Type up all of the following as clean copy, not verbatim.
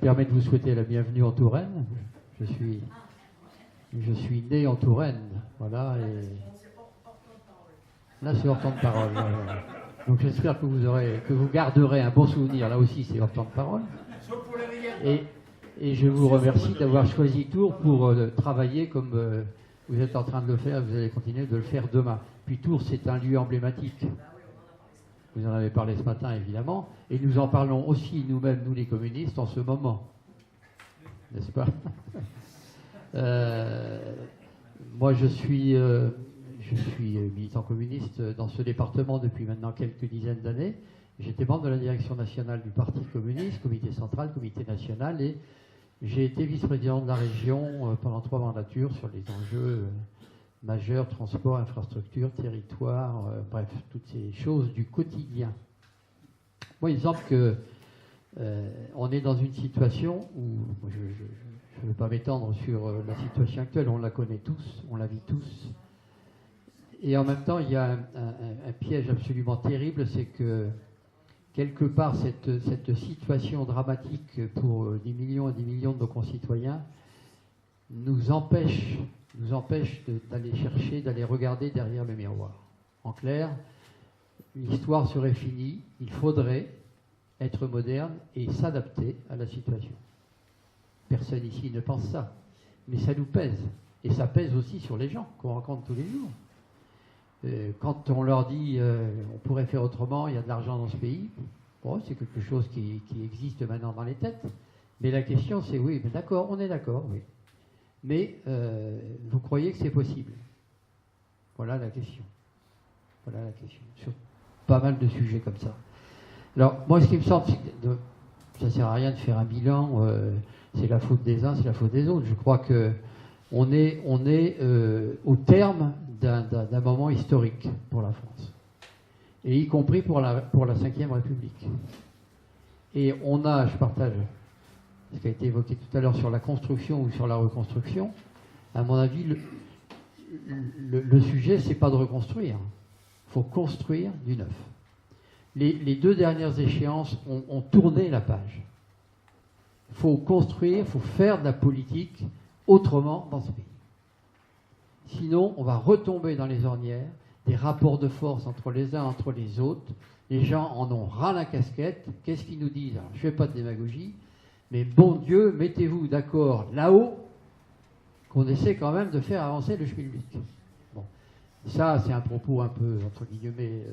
permet de vous souhaiter la bienvenue en Touraine. Je suis né en Touraine, voilà. Et là, c'est hors temps de parole. Donc j'espère que vous garderez un bon souvenir. Là aussi, c'est hors temps de parole. Et je vous remercie d'avoir choisi Tours pour travailler comme vous êtes en train de le faire. Vous allez continuer de le faire demain. Puis Tours, c'est un lieu emblématique. Vous en avez parlé ce matin, évidemment, et nous en parlons aussi nous-mêmes, nous les communistes, en ce moment. N'est-ce pas? Moi, je suis militant communiste dans ce département depuis maintenant quelques dizaines d'années. J'étais membre de la direction nationale du Parti communiste, comité central, comité national, et j'ai été vice-président de la région pendant 3 mandatures sur les enjeux majeurs, transport, infrastructure, territoire, bref, toutes ces choses du quotidien. Moi, il me semble que on est dans une situation où, je ne veux pas m'étendre sur la situation actuelle, on la connaît tous, on la vit tous, et en même temps, il y a un piège absolument terrible, c'est que quelque part, cette situation dramatique pour des millions et des millions de nos concitoyens nous empêche d'aller chercher, d'aller regarder derrière le miroir. En clair, l'histoire serait finie, il faudrait être moderne et s'adapter à la situation. Personne ici ne pense ça, mais ça nous pèse. Et ça pèse aussi sur les gens qu'on rencontre tous les jours. Quand on leur dit on pourrait faire autrement, il y a de l'argent dans ce pays, bon, c'est quelque chose qui existe maintenant dans les têtes. Mais la question c'est oui, mais d'accord, on est d'accord, oui. Mais vous croyez que c'est possible? Voilà la question. Voilà la question. Sur pas mal de sujets comme ça. Alors, moi, ce qui me semble, c'est que ça ne sert à rien de faire un bilan, c'est la faute des uns, c'est la faute des autres. Je crois qu'on est au terme d'un moment historique pour la France. Et y compris pour la Ve République. Et on a, je partage ce qui a été évoqué tout à l'heure sur la construction ou sur la reconstruction, à mon avis, le sujet, c'est pas de reconstruire. Il faut construire du neuf. Les 2 dernières échéances ont tourné la page. Il faut construire, il faut faire de la politique autrement dans ce pays. Sinon, on va retomber dans les ornières, des rapports de force entre les uns, entre les autres. Les gens en ont ras la casquette. Qu'est-ce qu'ils nous disent? Alors, je ne fais pas de démagogie, mais bon Dieu, mettez-vous d'accord là-haut qu'on essaie quand même de faire avancer le schmilblick. Bon. Ça, c'est un propos un peu, entre guillemets,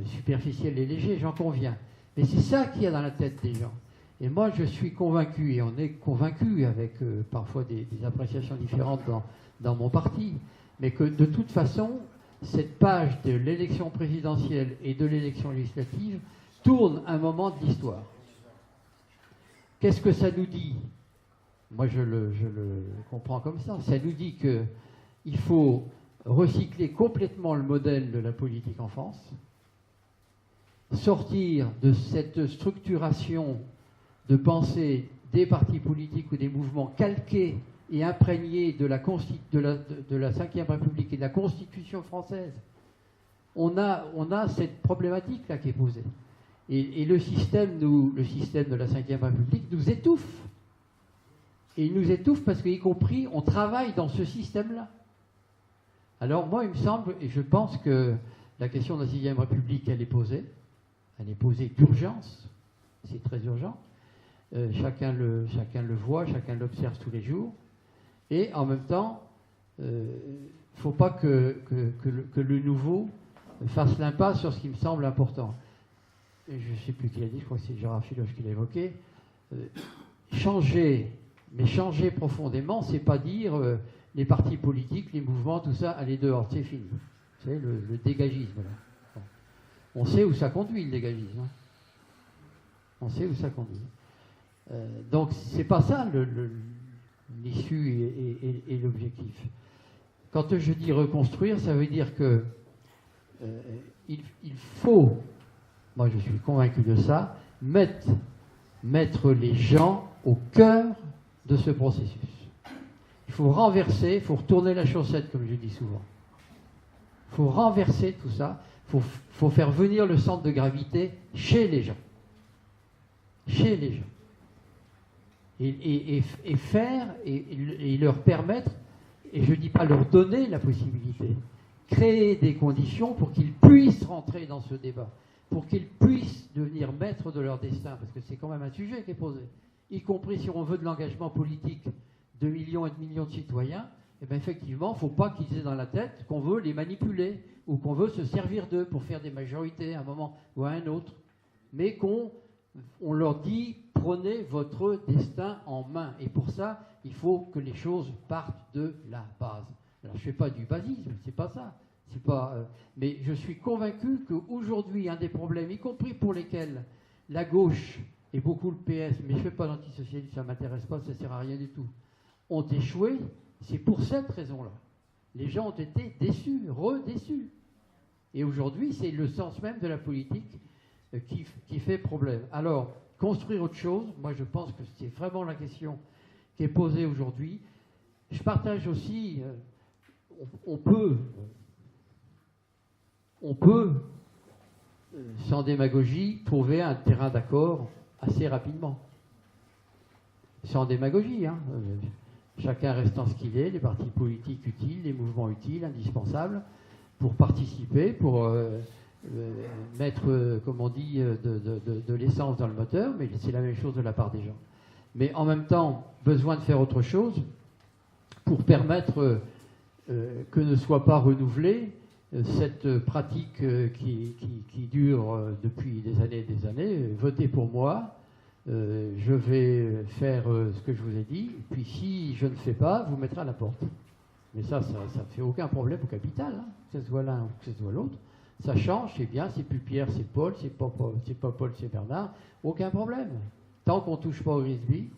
superficiel et léger, j'en conviens. Mais c'est ça qu'il y a dans la tête des gens. Et moi, je suis convaincu, et on est convaincu avec parfois des appréciations différentes dans mon parti, mais que de toute façon, cette page de l'élection présidentielle et de l'élection législative tourne un moment de l'histoire. Qu'est-ce que ça nous dit? Moi, je le comprends comme ça. Ça nous dit qu'il faut recycler complètement le modèle de la politique en France, sortir de cette structuration de pensée des partis politiques ou des mouvements calqués et imprégnés de la Ve République et de la Constitution française. On a cette problématique-là qui est posée. Et le système de la Ve République nous étouffe. Et il nous étouffe parce qu'y compris, on travaille dans ce système-là. Alors moi, il me semble, et je pense que la question de la Sixième République, elle est posée d'urgence, c'est très urgent. Chacun le voit, chacun l'observe tous les jours. Et en même temps, il ne faut pas que le nouveau fasse l'impasse sur ce qui me semble important. Et je ne sais plus qui l'a dit, je crois que c'est Gérard Filoche qui l'a évoqué. Changer, mais changer profondément, c'est pas dire les partis politiques, les mouvements, tout ça, allez dehors, c'est fini. Vous savez, le dégagisme. Là. Bon. On sait où ça conduit, le dégagisme. Hein. On sait où ça conduit. Donc, c'est pas ça l'issue et l'objectif. Quand je dis reconstruire, ça veut dire que il faut, moi je suis convaincu de ça, mettre les gens au cœur de ce processus. Il faut renverser, il faut retourner la chaussette, comme je dis souvent. Il faut renverser tout ça, il faut faire venir le centre de gravité chez les gens. Chez les gens. et faire et leur permettre, et je ne dis pas leur donner la possibilité, créer des conditions pour qu'ils puissent rentrer dans ce débat, pour qu'ils puissent devenir maîtres de leur destin, parce que c'est quand même un sujet qui est posé, y compris si on veut de l'engagement politique de millions et de millions de citoyens. Eh bien, effectivement, il ne faut pas qu'ils aient dans la tête qu'on veut les manipuler ou qu'on veut se servir d'eux pour faire des majorités à un moment ou à un autre, mais qu'on leur dit « prenez votre destin en main ». Et pour ça, il faut que les choses partent de la base. Alors, je ne fais pas du basisme, c'est pas ça. Mais je suis convaincu qu'aujourd'hui, un des problèmes, y compris pour lesquels la gauche et beaucoup le PS, mais je ne fais pas l'antisocialisme, ça ne m'intéresse pas, ça ne sert à rien du tout, ont échoué, c'est pour cette raison-là. Les gens ont été déçus, redéçus. Et aujourd'hui, c'est le sens même de la politique qui fait problème. Alors, construire autre chose, moi je pense que c'est vraiment la question qui est posée aujourd'hui. Je partage aussi, on peut, sans démagogie, trouver un terrain d'accord assez rapidement. Sans démagogie, hein. Chacun restant ce qu'il est, les partis politiques utiles, les mouvements utiles, indispensables, pour participer, pour mettre, comme on dit, de l'essence dans le moteur, mais c'est la même chose de la part des gens. Mais en même temps, besoin de faire autre chose pour permettre que ne soit pas renouvelée cette pratique qui dure depuis des années, votez pour moi, je vais faire ce que je vous ai dit, et puis si je ne fais pas, vous mettrez à la porte. Mais ça ne fait aucun problème au capital, hein, que ce soit l'un ou que ce soit l'autre. Ça change, c'est bien, c'est plus Pierre, c'est Paul, c'est pas Paul, c'est Bernard, aucun problème. Tant qu'on ne touche pas au Grisby,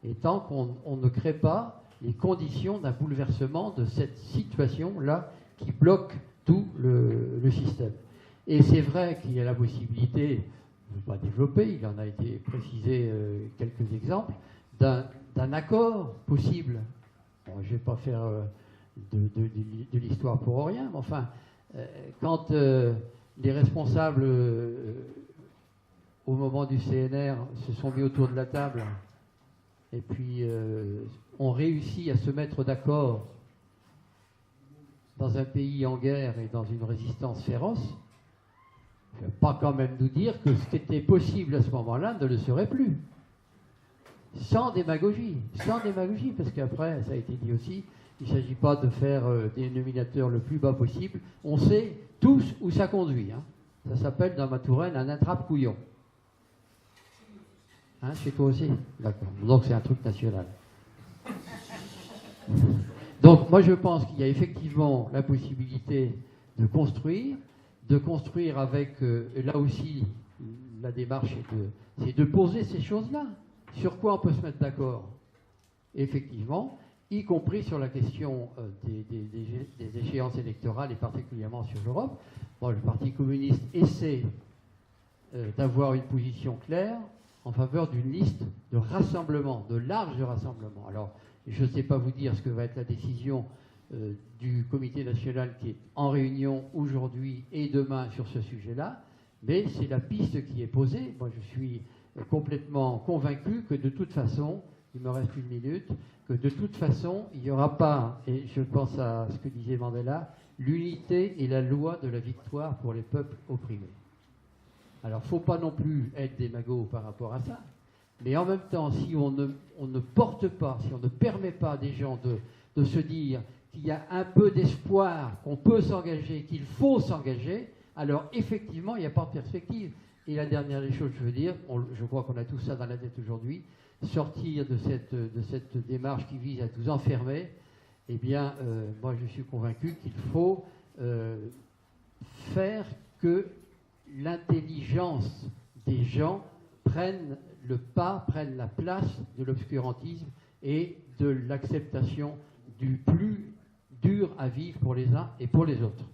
et tant qu'on ne crée pas les conditions d'un bouleversement de cette situation-là qui bloque tout le système. Et c'est vrai qu'il y a la possibilité, je ne vais pas développer, il en a été précisé quelques exemples, d'un accord possible. Bon, je ne vais pas faire de l'histoire pour rien, mais enfin, quand les responsables, au moment du CNR, se sont mis autour de la table et puis ont réussi à se mettre d'accord dans un pays en guerre et dans une résistance féroce, il ne faut pas quand même nous dire que ce qui était possible à ce moment-là ne le serait plus. Sans démagogie, parce qu'après, ça a été dit aussi, il ne s'agit pas de faire des dénominateurs le plus bas possible. On sait tous où ça conduit. Hein. Ça s'appelle dans ma Touraine un attrape-couillon. Hein, chez toi aussi? D'accord. Donc c'est un truc national. Donc moi je pense qu'il y a effectivement la possibilité de construire avec, là aussi, la démarche c'est de poser ces choses-là. Sur quoi on peut se mettre d'accord? Effectivement, y compris sur la question des échéances électorales et particulièrement sur l'Europe. Bon, le Parti communiste essaie d'avoir une position claire en faveur d'une liste de rassemblement, de large rassemblement. Alors, je ne sais pas vous dire ce que va être la décision du comité national qui est en réunion aujourd'hui et demain sur ce sujet-là, mais c'est la piste qui est posée. Moi, je suis complètement convaincu que de toute façon, il me reste une minute, que de toute façon, il n'y aura pas, et je pense à ce que disait Mandela, l'unité et la loi de la victoire pour les peuples opprimés. Alors, il ne faut pas non plus être démago par rapport à ça, mais en même temps, si on ne porte pas, si on ne permet pas à des gens de se dire qu'il y a un peu d'espoir, qu'on peut s'engager, qu'il faut s'engager, alors effectivement, il n'y a pas de perspective. Et la dernière des choses, je veux dire, je crois qu'on a tout ça dans la tête aujourd'hui, sortir de cette démarche qui vise à nous enfermer, eh bien, moi je suis convaincu qu'il faut faire que l'intelligence des gens prenne le pas, prenne la place de l'obscurantisme et de l'acceptation du plus dur à vivre pour les uns et pour les autres.